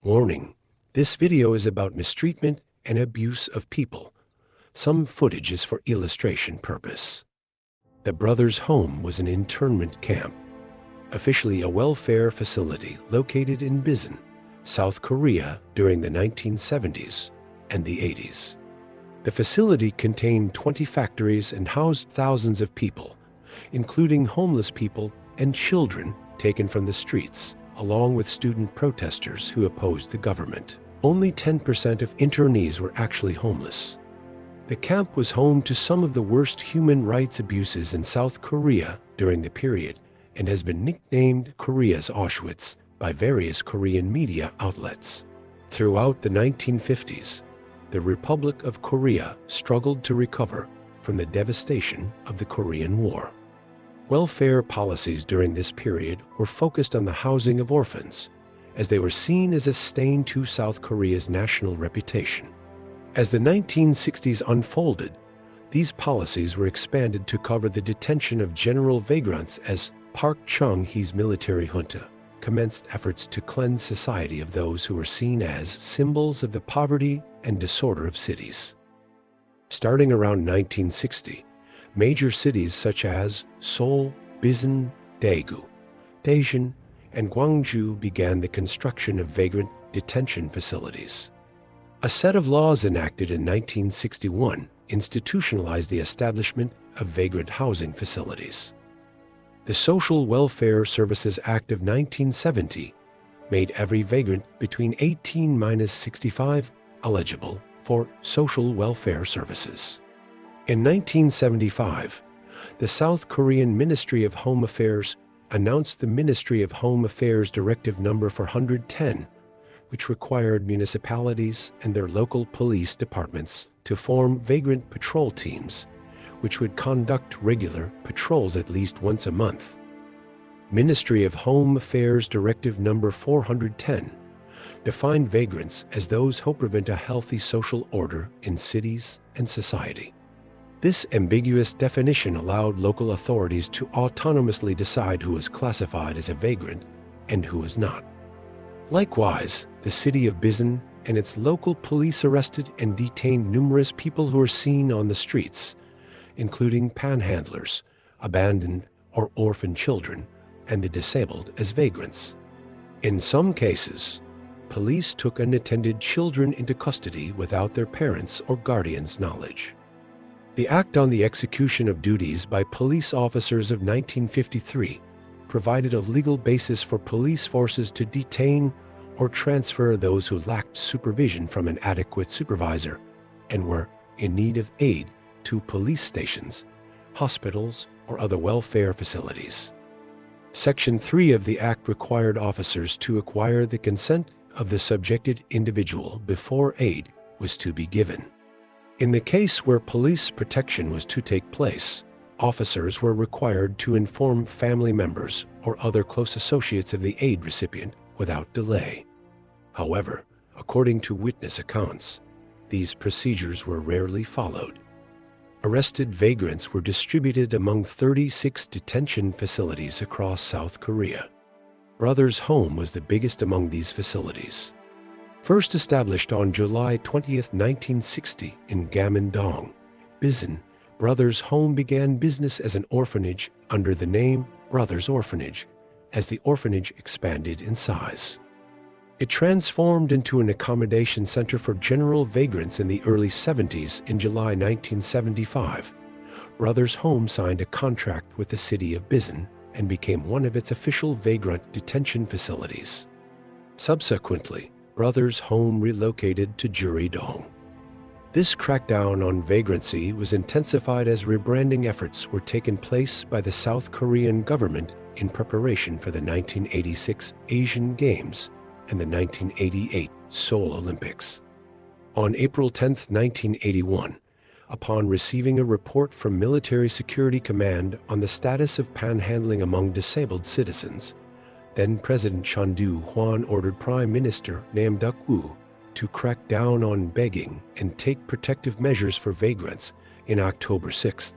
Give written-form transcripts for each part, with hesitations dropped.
Warning: this video is about mistreatment and abuse of people. Some footage is for illustration purpose. The brothers' home was an internment camp, officially a welfare facility located in Bisan, South Korea during the 1970s and the 80s. The facility contained 20 factories and housed thousands of people, including homeless people and children taken from the streets, along with student protesters who opposed the government. Only 10% of internees were actually homeless. The camp was home to some of the worst human rights abuses in South Korea during the period and has been nicknamed Korea's Auschwitz by various Korean media outlets. Throughout the 1950s, the Republic of Korea struggled to recover from the devastation of the Korean War. Welfare policies during this period were focused on the housing of orphans, as they were seen as a stain to South Korea's national reputation. As the 1960s unfolded, these policies were expanded to cover the detention of general vagrants as Park Chung-hee's military junta commenced efforts to cleanse society of those who were seen as symbols of the poverty and disorder of cities. Starting around 1960, major cities such as Seoul, Bisan, Daegu, Daejeon, and Gwangju began the construction of vagrant detention facilities. A set of laws enacted in 1961 institutionalized the establishment of vagrant housing facilities. The Social Welfare Services Act of 1970 made every vagrant between 18-65 eligible for social welfare services. In 1975, the South Korean Ministry of Home Affairs announced the Ministry of Home Affairs Directive Number 410, which required municipalities and their local police departments to form vagrant patrol teams, which would conduct regular patrols at least once a month. Ministry of Home Affairs Directive Number 410 defined vagrants as those who prevent a healthy social order in cities and society. This ambiguous definition allowed local authorities to autonomously decide who was classified as a vagrant and who was not. Likewise, the city of Bisan and its local police arrested and detained numerous people who were seen on the streets, including panhandlers, abandoned or orphaned children, and the disabled as vagrants. In some cases, police took unattended children into custody without their parents' or guardians' knowledge. The Act on the Execution of Duties by Police Officers of 1953 provided a legal basis for police forces to detain or transfer those who lacked supervision from an adequate supervisor and were in need of aid to police stations, hospitals, or other welfare facilities. Section 3 of the Act required officers to acquire the consent of the subjected individual before aid was to be given. In the case where police protection was to take place, officers were required to inform family members or other close associates of the aid recipient without delay. However, according to witness accounts, these procedures were rarely followed. Arrested vagrants were distributed among 36 detention facilities across South Korea. Brothers' Home was the biggest among these facilities. First established on July 20, 1960 in Gamindong, Bisan, Brothers' Home began business as an orphanage under the name Brothers Orphanage as the orphanage expanded in size. It transformed into an accommodation center for general vagrants in the early 70s. In July 1975, Brothers' Home signed a contract with the city of Bisan and became one of its official vagrant detention facilities. Subsequently, Brothers' Home relocated to Juridong. This crackdown on vagrancy was intensified as rebranding efforts were taken place by the South Korean government in preparation for the 1986 Asian Games and the 1988 Seoul Olympics. On April 10, 1981, upon receiving a report from Military Security Command on the status of panhandling among disabled citizens, then-President Chun Doo-hwan ordered Prime Minister Nam Duk-woo to crack down on begging and take protective measures for vagrants. In October 6,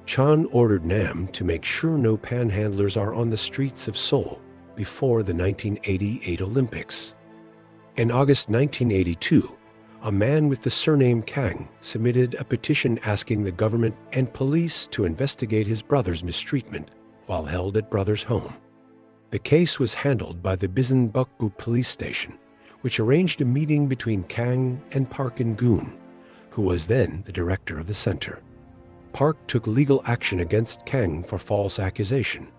Chun ordered Nam to make sure no panhandlers are on the streets of Seoul before the 1988 Olympics. In August 1982, a man with the surname Kang submitted a petition asking the government and police to investigate his brother's mistreatment while held at brother's home. The case was handled by the Bisan Bukbu police station, which arranged a meeting between Kang and Park In-goon, who was then the director of the center. Park took legal action against Kang for false accusation,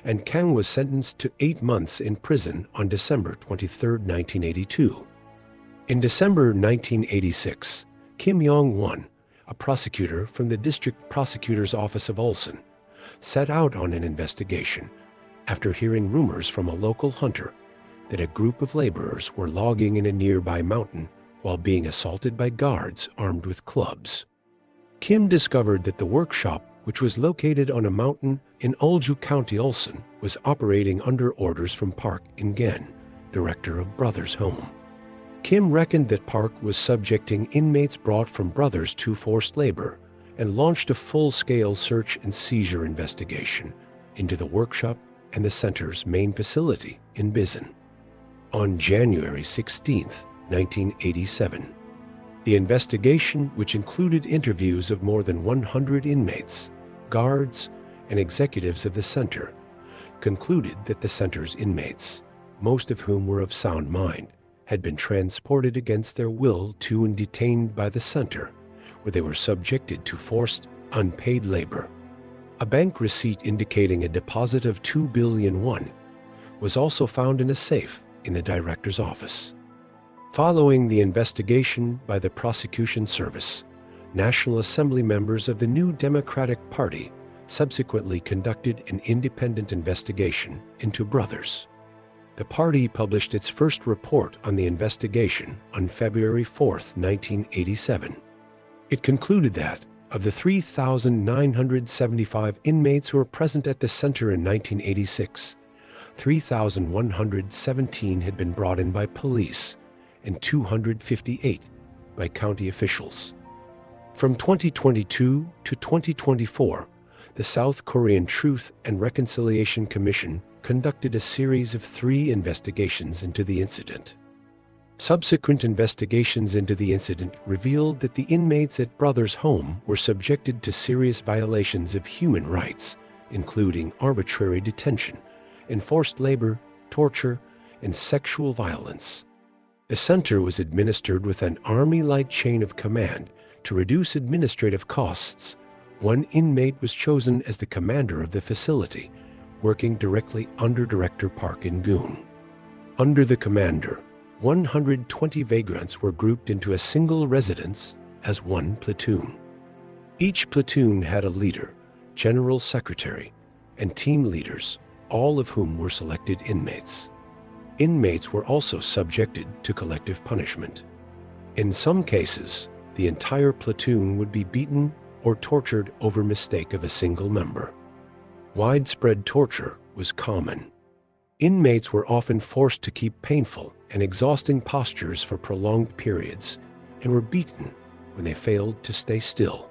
and Kang was sentenced to 8 months in prison on December 23, 1982. In December 1986, Kim Yong-won, a prosecutor from the District Prosecutor's Office of Ulsan, set out on an investigation after hearing rumors from a local hunter that a group of laborers were logging in a nearby mountain while being assaulted by guards armed with clubs. Kim discovered that the workshop, which was located on a mountain in Ulju County, Ulsan, was operating under orders from Park In-gen, director of Brothers Home. Kim reckoned that Park was subjecting inmates brought from Brothers to forced labor and launched a full-scale search and seizure investigation into the workshop and the center's main facility in Bisan. On January 16, 1987, the investigation, which included interviews of more than 100 inmates, guards, and executives of the center, concluded that the center's inmates, most of whom were of sound mind, had been transported against their will to and detained by the center, where they were subjected to forced, unpaid labor. A bank receipt indicating a deposit of 2 billion won was also found in a safe in the director's office. Following the investigation by the prosecution service, National Assembly members of the New Democratic Party subsequently conducted an independent investigation into Brothers. The party published its first report on the investigation on February 4, 1987. It concluded that, of the 3,975 inmates who were present at the center in 1986, 3,117 had been brought in by police and 258 by county officials. From 2022 to 2024, the South Korean Truth and Reconciliation Commission conducted a series of 3 investigations into the incident. Subsequent investigations into the incident revealed that the inmates at Brothers Home were subjected to serious violations of human rights, including arbitrary detention, enforced labor, torture, and sexual violence. The center was administered with an army-like chain of command to reduce administrative costs. One inmate was chosen as the commander of the facility, working directly under Director Park In-goon. Under the commander, 120 vagrants were grouped into a single residence as one platoon. Each platoon had a leader, general secretary, and team leaders, all of whom were selected inmates. Inmates were also subjected to collective punishment. In some cases, the entire platoon would be beaten or tortured over mistake of a single member. Widespread torture was common. Inmates were often forced to keep painful and exhausting postures for prolonged periods and were beaten when they failed to stay still.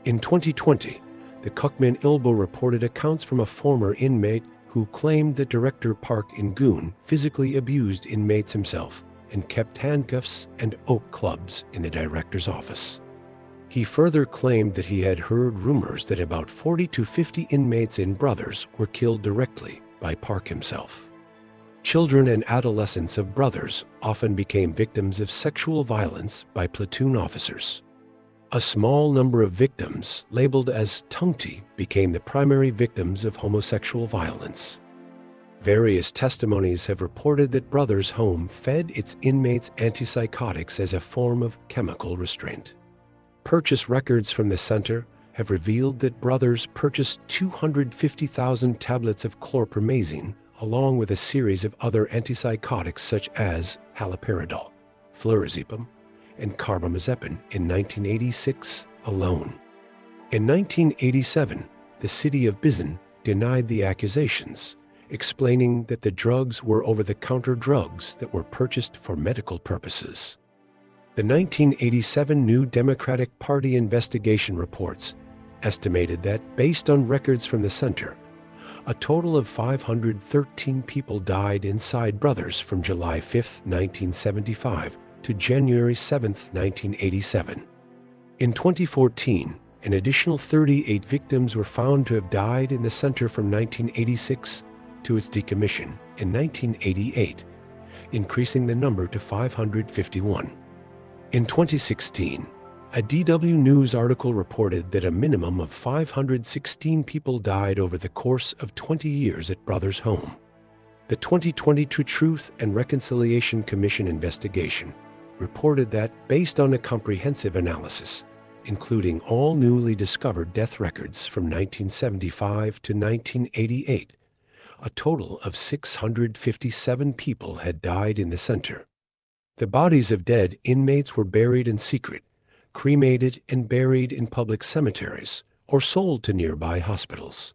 In 2020, the Kukmin Ilbo reported accounts from a former inmate who claimed that Director Park In-goon physically abused inmates himself and kept handcuffs and oak clubs in the director's office. He further claimed that he had heard rumors that about 40 to 50 inmates in Brothers were killed directly by Park himself. Children and adolescents of Brothers often became victims of sexual violence by platoon officers. A small number of victims, labeled as tungti, became the primary victims of homosexual violence. Various testimonies have reported that Brothers Home fed its inmates antipsychotics as a form of chemical restraint. Purchase records from the center have revealed that Brothers purchased 250,000 tablets of chlorpromazine, along with a series of other antipsychotics such as haloperidol, flurazepam, and carbamazepine in 1986 alone. In 1987, the city of Bisan denied the accusations, explaining that the drugs were over-the-counter drugs that were purchased for medical purposes. The 1987 New Democratic Party investigation reports estimated that, based on records from the center, A total of 513 people died inside Brothers from July 5, 1975 to January 7, 1987. In 2014, an additional 38 victims were found to have died in the center from 1986 to its decommission in 1988, increasing the number to 551. In 2016, a DW News article reported that a minimum of 516 people died over the course of 20 years at Brothers' home. The 2022 Truth and Reconciliation Commission investigation reported that, based on a comprehensive analysis, including all newly discovered death records from 1975 to 1988, a total of 657 people had died in the center. The bodies of dead inmates were buried in secret, cremated and buried in public cemeteries, or sold to nearby hospitals.